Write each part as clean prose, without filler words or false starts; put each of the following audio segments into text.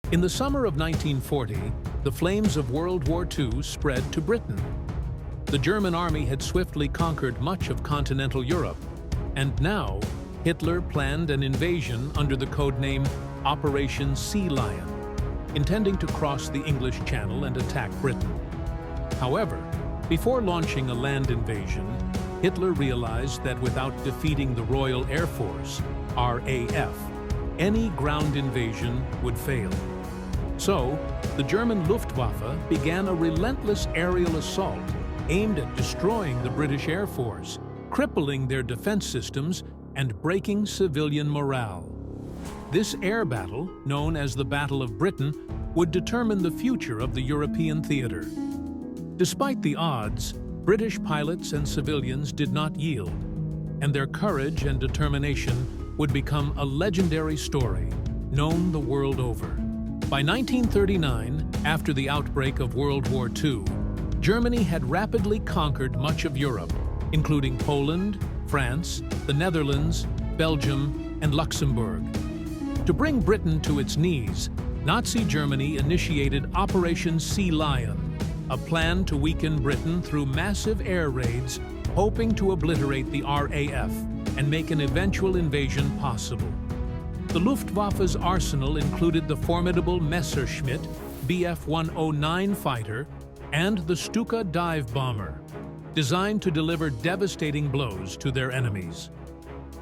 In the summer of 1940, the flames of World War II spread to Britain. The German army had swiftly conquered much of continental Europe, and now Hitler planned an invasion under the codename Operation Sea Lion, intending to cross the English Channel and attack Britain. However, before launching a land invasion, Hitler realized that without defeating the Royal Air Force, RAF, any ground invasion would fail. So, the German Luftwaffe began a relentless aerial assault aimed at destroying the British Air Force, crippling their defense systems, and breaking civilian morale. This air battle, known as the Battle of Britain, would determine the future of the European theater. Despite the odds, British pilots and civilians did not yield, and their courage and determination would become a legendary story, known the world over. By 1939, after the outbreak of World War II, Germany had rapidly conquered much of Europe, including Poland, France, the Netherlands, Belgium, and Luxembourg. To bring Britain to its knees, Nazi Germany initiated Operation Sea Lion, a plan to weaken Britain through massive air raids, hoping to obliterate the RAF and make an eventual invasion possible. The Luftwaffe's arsenal included the formidable Messerschmitt Bf-109 fighter and the Stuka dive bomber, designed to deliver devastating blows to their enemies.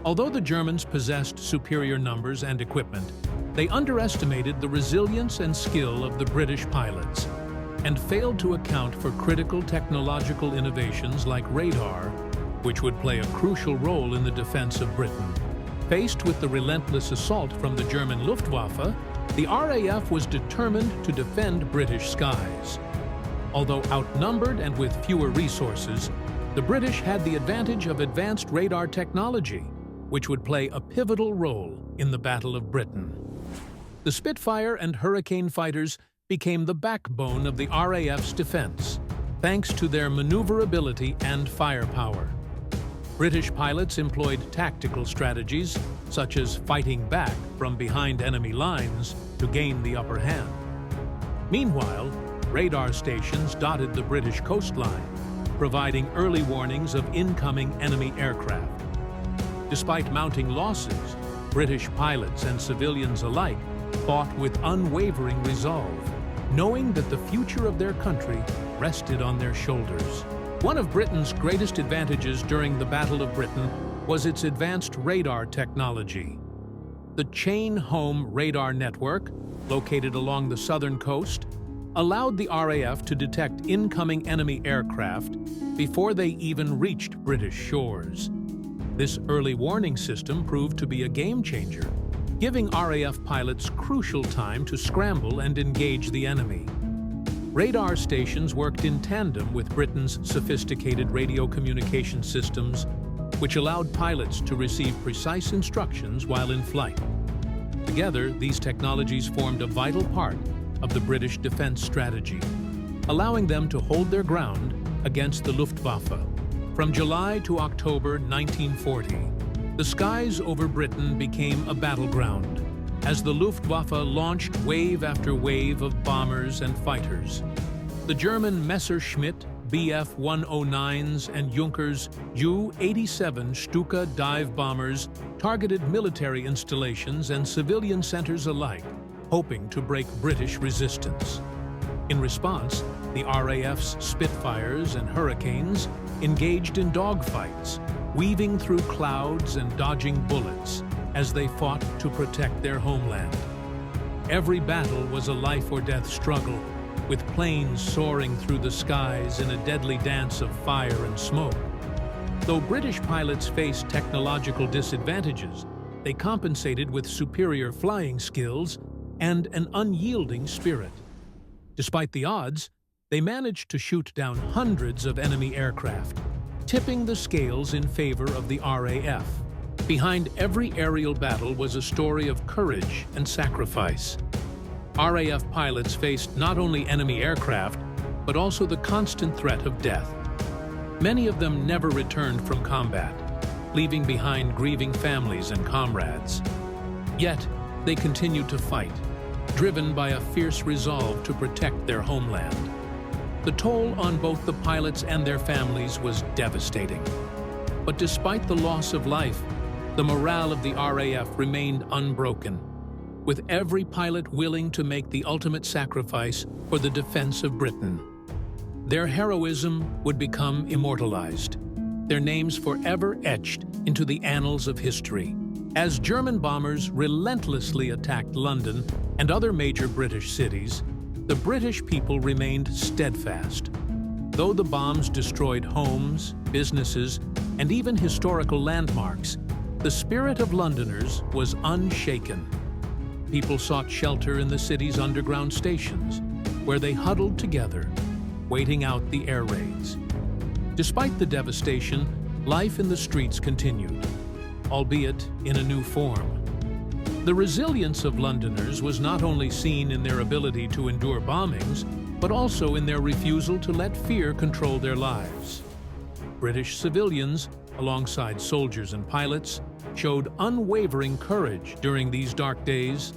Although the Germans possessed superior numbers and equipment, they underestimated the resilience and skill of the British pilots and failed to account for critical technological innovations like radar, which would play a crucial role in the defense of Britain. Faced with the relentless assault from the German Luftwaffe, the RAF was determined to defend British skies. Although outnumbered and with fewer resources, the British had the advantage of advanced radar technology, which would play a pivotal role in the Battle of Britain. The Spitfire and Hurricane fighters became the backbone of the RAF's defense, thanks to their maneuverability and firepower. British pilots employed tactical strategies, such as fighting back from behind enemy lines to gain the upper hand. Meanwhile, radar stations dotted the British coastline, providing early warnings of incoming enemy aircraft. Despite mounting losses, British pilots and civilians alike fought with unwavering resolve, knowing that the future of their country rested on their shoulders. One of Britain's greatest advantages during the Battle of Britain was its advanced radar technology. The Chain-Home radar network, located along the southern coast, allowed the RAF to detect incoming enemy aircraft before they even reached British shores. This early warning system proved to be a game-changer, giving RAF pilots crucial time to scramble and engage the enemy. Radar stations worked in tandem with Britain's sophisticated radio communication systems, which allowed pilots to receive precise instructions while in flight. Together, these technologies formed a vital part of the British defense strategy, allowing them to hold their ground against the Luftwaffe. From July to October 1940, the skies over Britain became a battleground as the Luftwaffe launched wave after wave of bombers and fighters. The German Messerschmitt Bf-109s and Junkers Ju-87 Stuka dive bombers targeted military installations and civilian centers alike, hoping to break British resistance. In response, the RAF's Spitfires and Hurricanes engaged in dogfights, weaving through clouds and dodging bullets as they fought to protect their homeland. Every battle was a life-or-death struggle, with planes soaring through the skies in a deadly dance of fire and smoke. Though British pilots faced technological disadvantages, they compensated with superior flying skills and an unyielding spirit. Despite the odds, they managed to shoot down hundreds of enemy aircraft, tipping the scales in favor of the RAF. Behind every aerial battle was a story of courage and sacrifice. RAF pilots faced not only enemy aircraft, but also the constant threat of death. Many of them never returned from combat, leaving behind grieving families and comrades. Yet, they continued to fight, driven by a fierce resolve to protect their homeland. The toll on both the pilots and their families was devastating. But despite the loss of life, the morale of the RAF remained unbroken, with every pilot willing to make the ultimate sacrifice for the defense of Britain. Their heroism would become immortalized, their names forever etched into the annals of history. As German bombers relentlessly attacked London and other major British cities, the British people remained steadfast. Though the bombs destroyed homes, businesses, and even historical landmarks, the spirit of Londoners was unshaken. People sought shelter in the city's underground stations, where they huddled together, waiting out the air raids. Despite the devastation, life in the streets continued, albeit in a new form. The resilience of Londoners was not only seen in their ability to endure bombings, but also in their refusal to let fear control their lives. British civilians, alongside soldiers and pilots, showed unwavering courage during these dark days.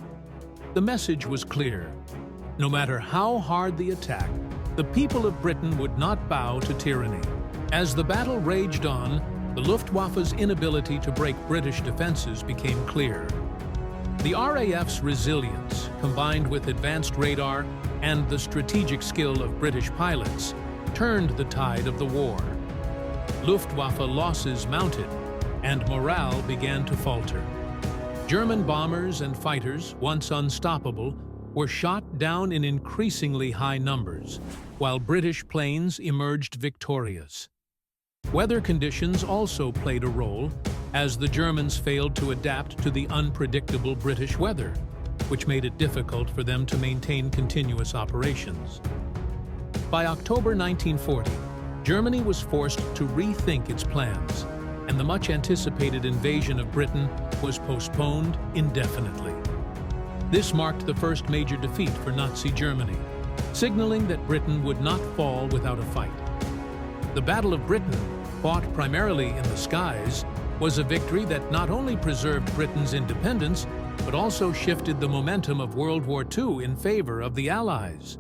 The message was clear. No matter how hard the attack, the people of Britain would not bow to tyranny. As the battle raged on, the Luftwaffe's inability to break British defenses became clear. The RAF's resilience, combined with advanced radar and the strategic skill of British pilots, turned the tide of the war. Luftwaffe losses mounted, and morale began to falter. German bombers and fighters, once unstoppable, were shot down in increasingly high numbers, while British planes emerged victorious. Weather conditions also played a role, as the Germans failed to adapt to the unpredictable British weather, which made it difficult for them to maintain continuous operations. By October 1940, Germany was forced to rethink its plans, and the much-anticipated invasion of Britain was postponed indefinitely. This marked the first major defeat for Nazi Germany, signaling that Britain would not fall without a fight. The Battle of Britain, fought primarily in the skies, was a victory that not only preserved Britain's independence, but also shifted the momentum of World War II in favor of the Allies.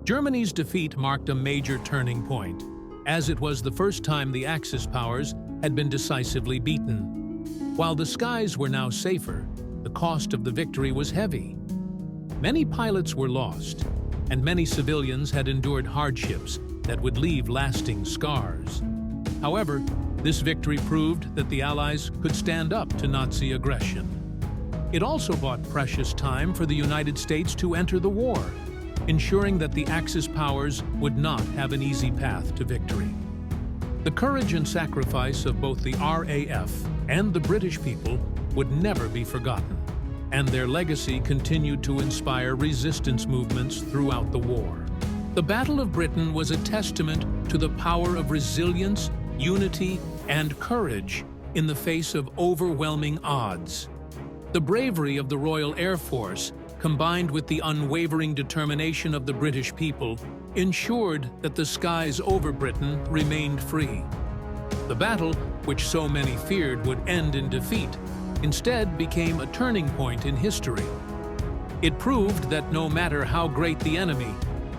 Germany's defeat marked a major turning point, as it was the first time the Axis powers had been decisively beaten. While the skies were now safer, the cost of the victory was heavy. Many pilots were lost, and many civilians had endured hardships that would leave lasting scars. However, this victory proved that the Allies could stand up to Nazi aggression. It also bought precious time for the United States to enter the war, ensuring that the Axis powers would not have an easy path to victory. The courage and sacrifice of both the RAF and the British people would never be forgotten, and their legacy continued to inspire resistance movements throughout the war. The Battle of Britain was a testament to the power of resilience, unity, and courage in the face of overwhelming odds. The bravery of the Royal Air Force, combined with the unwavering determination of the British people, ensured that the skies over Britain remained free. The battle, which so many feared would end in defeat, instead became a turning point in history. It proved that no matter how great the enemy,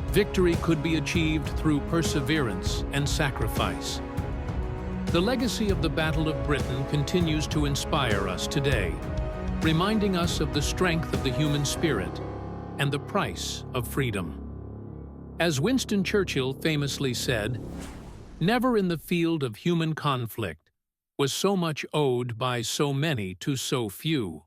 victory could be achieved through perseverance and sacrifice. The legacy of the Battle of Britain continues to inspire us today, reminding us of the strength of the human spirit and the price of freedom. As Winston Churchill famously said, "Never in the field of human conflict was so much owed by so many to so few."